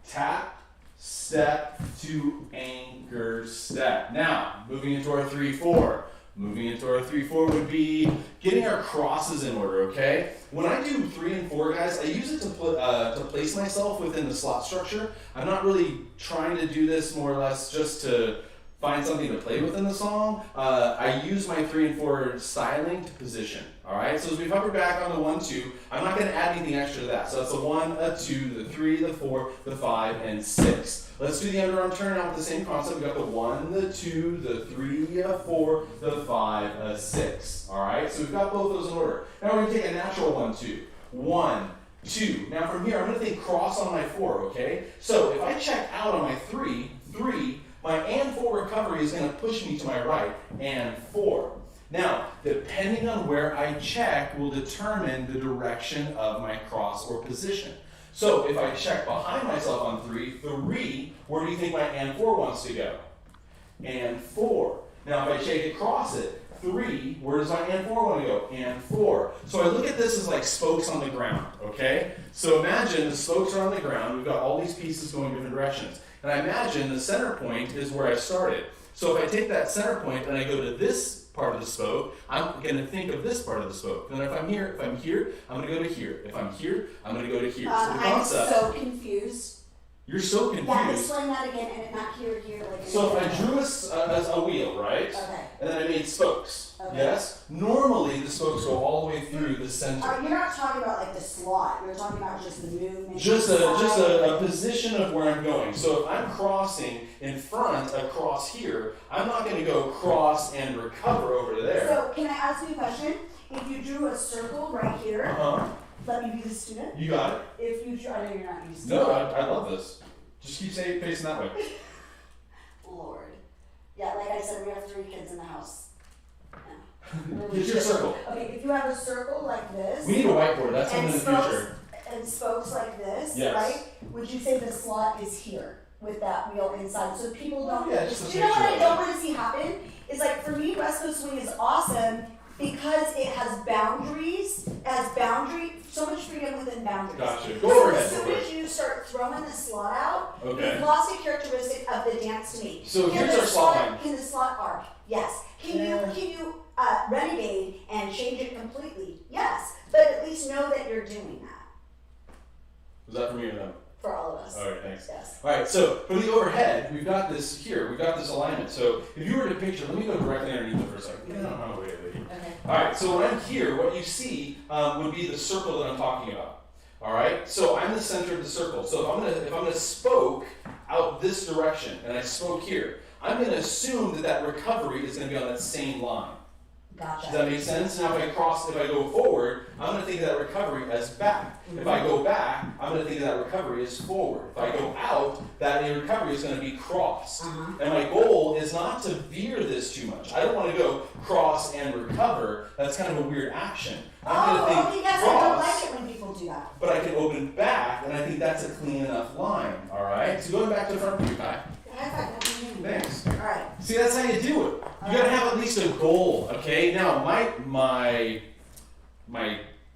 tap, step to anchor, step. Now, moving into our 3-4. Moving into our 3-4 would be getting our crosses in order, okay? When I do 3 and 4, guys, I use it to place myself within the slot structure. I'm not really trying to do this more or less just to find something to play with in the song. I use my 3 and 4 styling to position, all right? So as we hover back on the 1-2, I'm not gonna add anything extra to that. So that's a 1, a 2, the 3, the 4, the 5, and 6. Let's do the underarm turn out with the same concept. We got the 1, the 2, the 3, the 4, the 5, the 6. All right, so we've got both those in order. Now we're gonna take a natural 1-2. 1, 2. Now from here, I'm gonna think cross on my 4, okay? So if I check out on my 3, 3, my and 4 recovery is gonna push me to my right, and 4. Now, depending on where I check will determine the direction of my cross or position. So if I check behind myself on 3, 3, where do you think my and 4 wants to go? And 4. Now if I check across it, 3, where does my and 4 want to go? And 4. So I look at this as like spokes on the ground, okay? So imagine the spokes are on the ground, we've got all these pieces going different directions. And I imagine the center point is where I started. So if I take that center point and I go to this part of the spoke, I'm going to think of this part of the spoke. Then if I'm here, I'm going to go to here. If I'm here, I'm going to go to here. So the concept, I'm so confused. You're so confused. Yeah, explain that again, and not here, like. So if I drew a wheel, right? Okay. And then I made spokes. Okay. Yes? Normally the spokes go all the way through the center. You're not talking about like the slot. You're talking about just the movement. Just a position of where I'm going. So if I'm crossing in front across here, I'm not going to go cross and recover over to there. So can I ask you a question? If you drew a circle right here, let me be the student. You got it. If you drew, I know you're not used to No, it. I love this. Just keep facing that way. Lord. Yeah, like I said, we have 3 kids in the house. Yeah. Get your circle. Okay, if you have a circle like this. We need a whiteboard. That's something in the future. And spokes like this, Yes. right? Would you say the slot is here with that wheel inside? So people don't. Yeah, just you know what I don't want to see happen? Is like for me, West Coast Swing is awesome because it has boundaries. It has so much freedom within boundaries. Gotcha. Go So overhead. as soon as you start throwing the slot out, Okay. you've lost a characteristic of the dance to me. So Can here's the our slot line. Can the slot arc? Yes. Can you renegade and change it completely? Yes. But at least know that you're doing that. Was that for me or no? For all of us. All right, thanks. Yes. All right, so for the overhead, we've got this here. We've got this alignment. So if you were to picture, let me go directly underneath it for a second. Yeah, I'm away with it. Okay. All right, so when I'm here, what you see would be the circle that I'm talking about. All right, so I'm the center of the circle. So if I'm gonna spoke out this direction, and I spoke here, I'm gonna assume that recovery is gonna be on that same line. Gotcha. Does that make sense? Now if I go forward, I'm going to think of that recovery as back. If I go back, I'm going to think of that recovery as forward. If I go out, that recovery is going to be crossed. And my goal is not to veer this too much. I don't want to go cross and recover. That's kind of a weird action. I'm going to think yes, cross, I don't like it when people do that. but I can open back, and I think that's a clean enough line. All right? So going back to the front of your back. Thanks. All right. See, that's how you do it. You gotta have at least a goal, okay? Now, my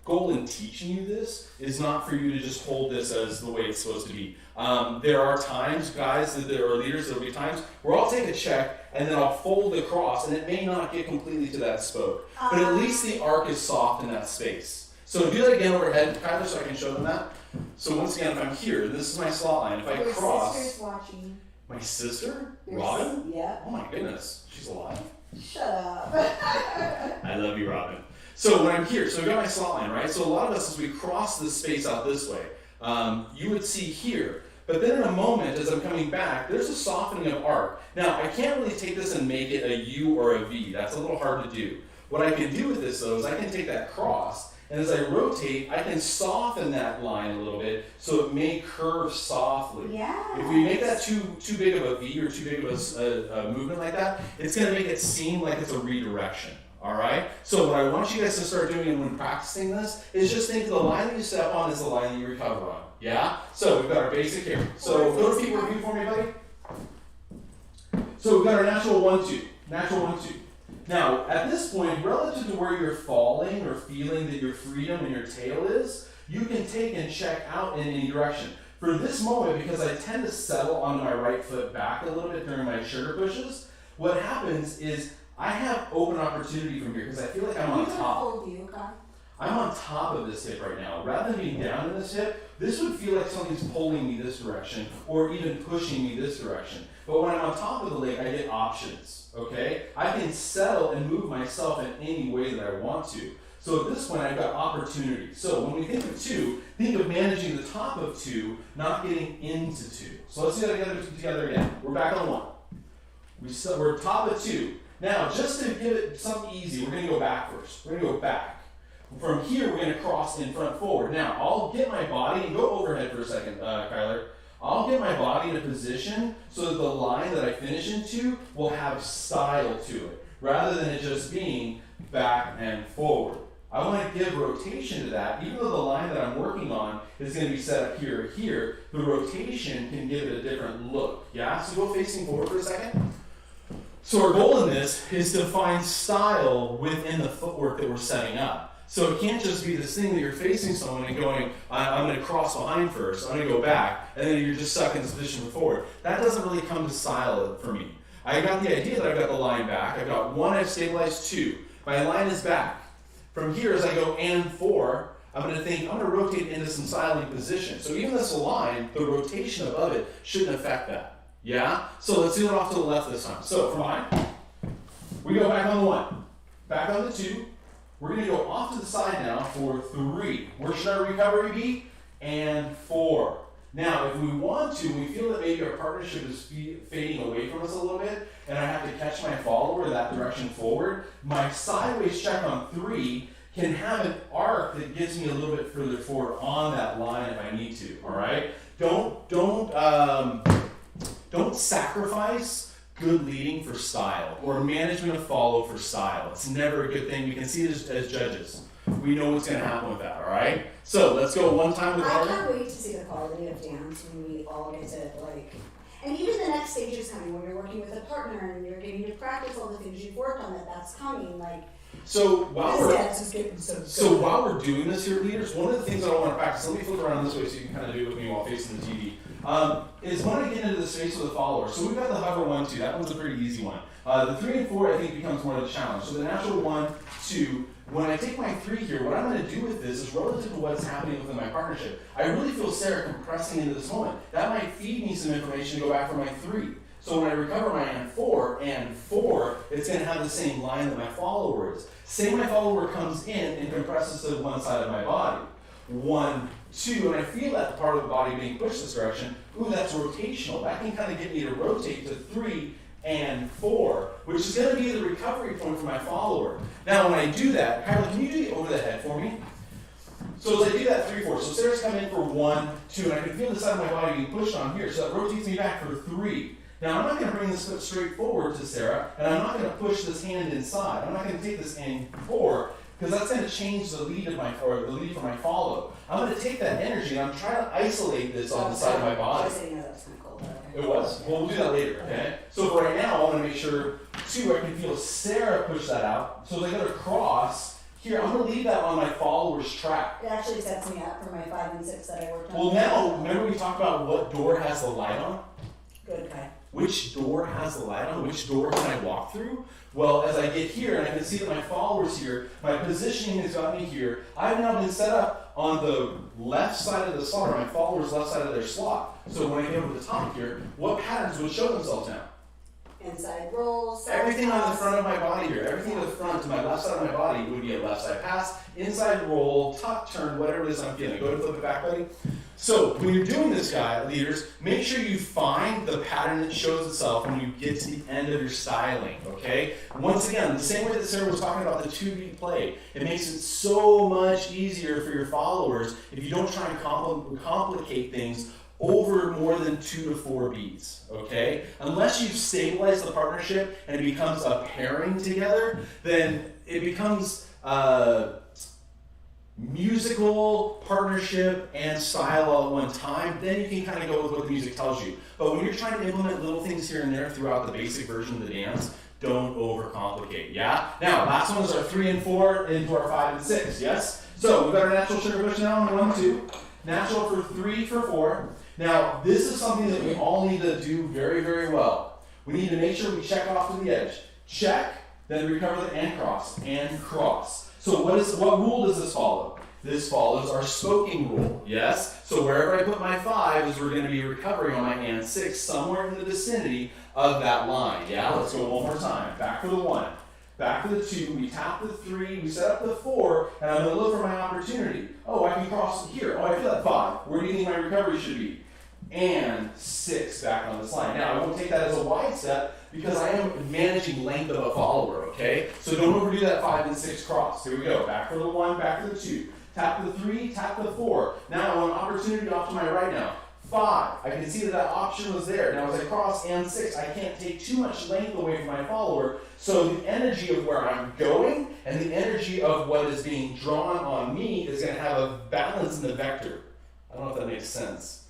goal in teaching you this is not for you to just hold this as the way it's supposed to be. There are times, guys, that there are leaders, there'll be times where I'll take a check and then I'll fold across, and it may not get completely to that spoke, but at least the arc is soft in that space. So do that again overhead, Kyler, so I can show them that. So once again, if I'm here, this is my slot line. If I cross. Your sister's watching. My sister? Your Robin? Yeah. Oh my goodness, she's alive? Shut up. I love you, Robin. So when I'm here, so I've got my slot line, right? So a lot of us, as we cross this space out this way, you would see here. But then in a moment, as I'm coming back, there's a softening of arc. Now, I can't really take this and make it a U or a V. That's a little hard to do. What I can do with this, though, is I can take that cross, and as I rotate, I can soften that line a little bit so it may curve softly. Yeah. If we make that too big of a V or too big of a movement like that, it's going to make it seem like it's a redirection. All right? So what I want you guys to start doing when practicing this is just think the line that you step on is the line that you recover on. Yeah? So we've got our basic here. So go to people review for me, buddy. So we've got our natural 1-2. Natural 1-2. Now, at this point, relative to where you're falling or feeling that your freedom and your tail is, you can take and check out in any direction. For this moment, because I tend to settle onto my right foot back a little bit during my sugar pushes, what happens is I have open opportunity from here because I feel like I'm on top. I'm on top of this hip right now. Rather than being down in this hip, this would feel like something's pulling me this direction or even pushing me this direction. But when I'm on top of the leg, I get options, okay? I can settle and move myself in any way that I want to. So at this point, I've got opportunity. So when we think of 2, think of managing the top of 2, not getting into 2. So let's do that together again. We're back on 1. We're top of 2. Now, just to give it something easy, we're going to go back first. We're going to go back. From here, we're going to cross in front forward. Now, I'll get my body, and go overhead for a second, Kyler. I'll get my body in a position so that the line that I finish into will have style to it, rather than it just being back and forward. I want to give rotation to that. Even though the line that I'm working on is going to be set up here or here, the rotation can give it a different look. Yeah? So go facing forward for a second. So our goal in this is to find style within the footwork that we're setting up. So it can't just be this thing that you're facing someone and going, I'm going to cross behind first, I'm going to go back, and then you're just stuck in this position forward. That doesn't really come to style for me. I got the idea that I've got the line back. I've got 1, I've stabilized 2. My line is back. From here, as I go and 4, I'm going to rotate into some silent position. So even this line, the rotation above it shouldn't affect that. Yeah? So let's do it off to the left this time. So for mine, we go back on the 1, back on the 2. We're going to go off to the side now for 3. Where should our recovery be? And 4. Now, if we want to, we feel that maybe our partnership is fading away from us a little bit, and I have to catch my follower that direction forward, my sideways check on 3 can have an arc that gets me a little bit further forward on that line if I need to, all right? Don't sacrifice good leading for style or management of follow for style. It's never a good thing. We can see it as judges. We know what's going to happen with that, all right? So let's go one time with I partner. can't wait to see the quality of dance when we all get to and even the next stage is coming when you're working with a partner and you're getting to practice all the things you've worked on. That's coming. So while we're while we're doing this here, leaders, one of the things that I want to practice, let me flip around this way so you can kind of do it with me while facing the TV, is when I get into the space with the follower. So we've got the hover 1, 2. That one's a pretty easy one. The 3 and 4, I think, becomes more of a challenge. So the natural 1, 2. When I take my 3 here, what I'm going to do with this is relative to what's happening within my partnership. I really feel Sarah compressing into this moment. That might feed me some information to go back for my 3. So when I recover my and 4, it's going to have the same line that my follower is. Say my follower comes in and compresses to one side of my body. 1, 2, and I feel that part of the body being pushed this direction. Ooh, that's rotational. That can kind of get me to rotate to 3 and 4, which is going to be the recovery point for my follower. Now, when I do that, Kyla, can you do the over the head for me? So as I do that 3, 4, so Sarah's come in for 1, 2, and I can feel the side of my body being pushed on here, so that rotates me back for 3. Now, I'm not going to bring this foot straight forward to Sarah, and I'm not going to push this hand inside. I'm not going to take this and 4, because that's going to change the lead the lead for my follow. I'm going to take that energy, and I'm trying to isolate this on the side of my body. It was? Well, we'll do that later, okay? So for right now, I want to make sure, 2, I can feel Sarah push that out. So as I go to cross, here, I'm going to leave that on my follower's track. It actually sets me up for my 5 and 6 that I worked on. Well, now, remember we talked about what door has the light on? Good, okay. Which door has the light on? Which door can I walk through? Well, as I get here, and I can see that my follower's here, my positioning has got me here. I've now been set up on the left side of the slot, or my follower's left side of their slot. So when I get over the top here, what patterns would show themselves now? Inside roll, side Everything pass. on the front of my body here, everything on the front to my left side of my body would be a left side pass, inside roll, top turn, whatever it is I'm feeling. Go ahead and flip it back, buddy. So when you're doing this, leaders, make sure you find the pattern that shows itself when you get to the end of your styling, okay? Once again, the same way that Sarah was talking about the 2-beat play, it makes it so much easier for your followers if you don't try and complicate things over more than 2 to 4 beats, okay? Unless you've stabilized the partnership and it becomes a pairing together, then it becomes musical, partnership, and style all at one time. Then you can kind of go with what the music tells you. But when you're trying to implement little things here and there throughout the basic version of the dance, don't overcomplicate, yeah? Now, last one is our 3 and 4 into our 5 and 6, yes? So we've got our natural sugar push now on 1, 2. Natural for 3, for 4. Now, this is something that we all need to do very, very well. We need to make sure we check off to the edge. Check, then recover the and cross. So what rule does this follow? This follows our spoking rule, yes? So wherever I put my 5 is we're going to be recovering on my and 6, somewhere in the vicinity of that line, yeah? Let's go one more time. Back for the 1. Back to the 2, we tap the 3, we set up the 4, and I'm going to look for my opportunity. Oh, I can cross here. Oh, I feel that 5. Where do you think my recovery should be? And 6 back on this line. Now, I won't take that as a wide step because I am managing length of a follower, okay? So don't overdo that 5 and 6 cross. Here we go. Back for the 1, back to the 2. Tap the 3, tap the 4. Now, I want an opportunity off to my right now. 5. I can see that option was there. Now, as I cross and 6, I can't take too much length away from my follower. So the energy of where I'm going and the energy of what is being drawn on me is going to have a balance in the vector. I don't know if that makes sense.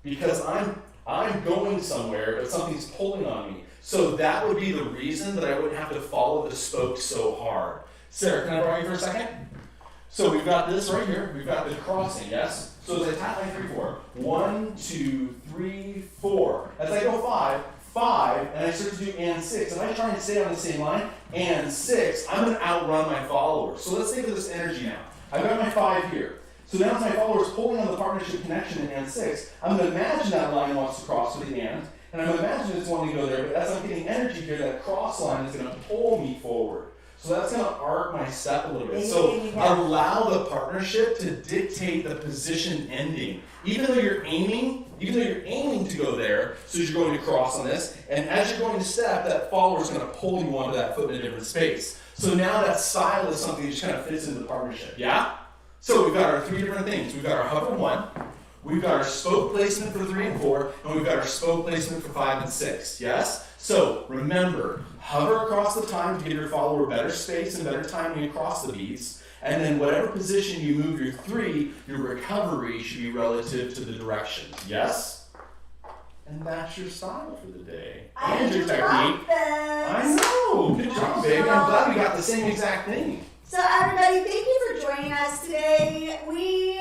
Because I'm going somewhere, but something's pulling on me. So that would be the reason that I wouldn't have to follow the spoke so hard. Sarah, can I borrow you for a second? So we've got this right here. We've got the crossing, yes? So as I tap my 3, 4. 1, 2, 3, 4. As I go 5, 5, and I start to do and 6, if I try and stay on the same line, and 6, I'm going to outrun my followers. So let's think of this energy now. I've got my 5 here. So now as my followers pulling on the partnership connection in and 6, I'm going to imagine that line wants to cross with the and I'm going to imagine it's wanting to go there, but as I'm getting energy here, that cross line is going to pull me forward. So that's going to arc my step a little bit. So allow the partnership to dictate the position ending. Even though you're aiming to go there, so you're going to cross on this, and as you're going to step, that follower is going to pull you onto that foot in a different space. So now that style is something that just kind of fits into the partnership, yeah? So we've got our 3 different things. We've got our hover 1, we've got our spoke placement for 3 and 4, and we've got our spoke placement for 5 and 6, yes? So remember, hover across the time to give your follower better space and better timing across the beats. And then whatever position you move your 3, your recovery should be relative to the direction. Yes? And that's your style for the day. And your technique. I know. Good job, babe. I'm glad we got the same exact thing. So everybody, thank you for joining us today. We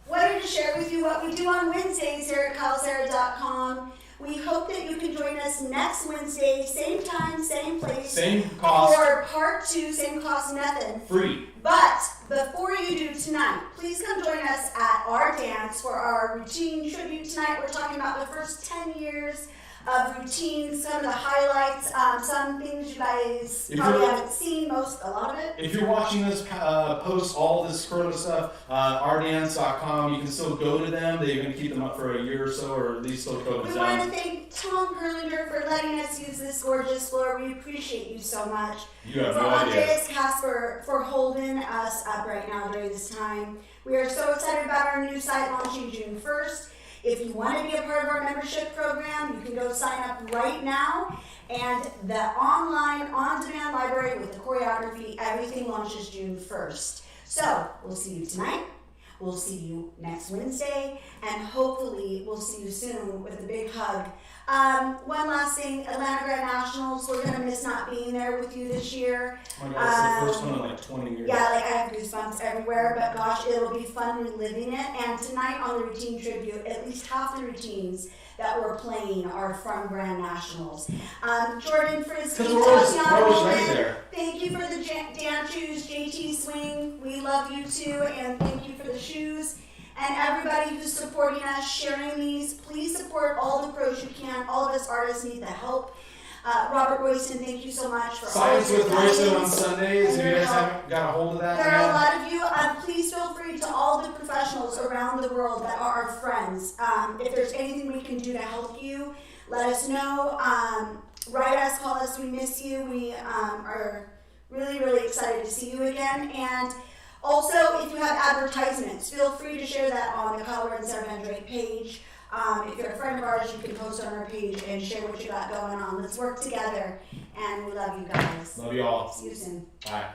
wanted to share with you what we do on Wednesdays here at calsera.com. We hope that you can join us next Wednesday, same time, same place. Same cost. For part 2, same cost, nothing. Free. But before you do tonight, please come join us at our dance for our routine tribute tonight. We're talking about the first 10 years of routines, some of the highlights, some things you guys probably haven't seen, a lot of it. If you're watching this post all this Corona stuff, rdance.com, you can still go to them. They're going to keep them up for a year or so, or at least till COVID is We want to thank Tom Perlinger for letting us use this gorgeous floor. We appreciate you so much. You have for no idea. Andreas Casper for holding us up right now during this time. We are so excited about our new site launching June 1st. If you want to be a part of our membership program, you can go sign up right now. And the online, on-demand library with the choreography, everything launches June 1st. So, we'll see you tonight. We'll see you next Wednesday. And hopefully, we'll see you soon with a big hug. One last thing, Atlanta Grand Nationals, we're going to miss not being there with you this year. Oh my God, it's the first one in like 20 years. Yeah, like I have goosebumps everywhere, but gosh, it'll be fun reliving it. And tonight on the routine tribute, at least half the routines that we're playing are from Grand Nationals. Jordan Frisbee, Tatiana Roland, thank you for the Dan shoes, JT Swing, we love you too, and thank you for the shoes. And everybody who's supporting us, sharing these, please support all the pros you can. All of us artists need the help. Robert Royston, thank you so much for Science all with Royston on Sundays. If you guys haven't got a hold of that, there are a lot of you. Please feel free to all the professionals around the world that are our friends. If there's anything we can do to help you, let us know. Write us, call us. We miss you. We are really, really excited to see you again. And also, if you have advertisements, feel free to share that on the Colorado and Sarah Van Drake page. If you're a friend of ours, you can post on our page and share what you got going on. Let's work together, and we love you guys. Love you all. See you soon. Bye.